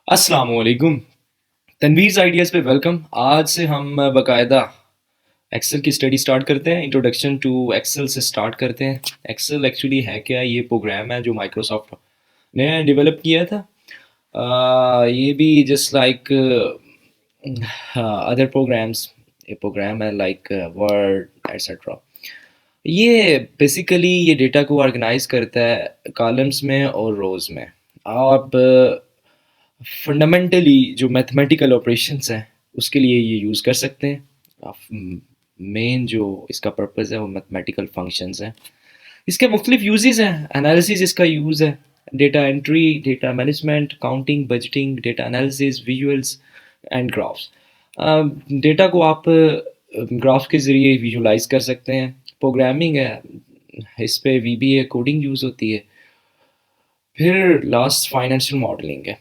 अस्सलाम वालेकुम। तनवीज़ आइडियाज़ पे वेलकम। आज से हम बाकायदा एक्सेल की स्टडी स्टार्ट करते हैं। इंट्रोडक्शन टू एक्सेल से स्टार्ट करते हैं। एक्सेल एक्चुअली है क्या? ये प्रोग्राम है जो माइक्रोसॉफ्ट ने डेवलप किया था। ये भी जस्ट लाइक अदर प्रोग्राम्स, ये प्रोग्राम है लाइक वर्ड एटसेट्रा। ये बेसिकली ये डेटा को ऑर्गेनाइज करता है कॉलम्स में और रोज़ में। आप फंडामेंटली जो मैथमेटिकल ऑपरेशंस हैं उसके लिए ये यूज़ कर सकते हैं। आप मेन जो इसका पर्पस है वो मैथमेटिकल फंक्शंस हैं। इसके मुख्तलिफ यूजेस हैं। एनालिसिस इसका यूज़ है, data entry, data management, counting, budgeting, data analysis, visuals and graphs. Data को आप ग्राफ के ज़रिए विजुलाइज कर सकते हैं। प्रोग्रामिंग है, इस पे वीबीए कोडिंग यूज़ होती है। फिर लास्ट फाइनेंशियल मॉडलिंग है।